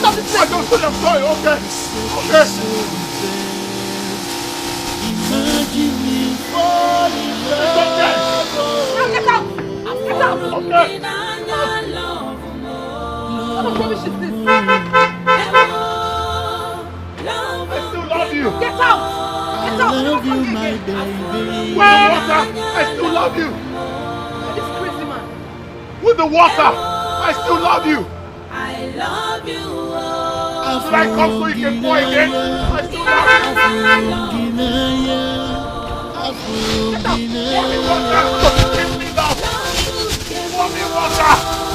Get off this place! I don't say I'm sorry, okay? Okay. Imagine me falling in love. Now get out! Get out! Okay. What kind of rubbish is this? I still love you. Get out! Get out! I love you, Come my again. baby. With the water, I still love you. This crazy man. With the water, I still love you. I love you. Should I come so you can pour again? I still love you. Pour me water. Give me now. Pour me water.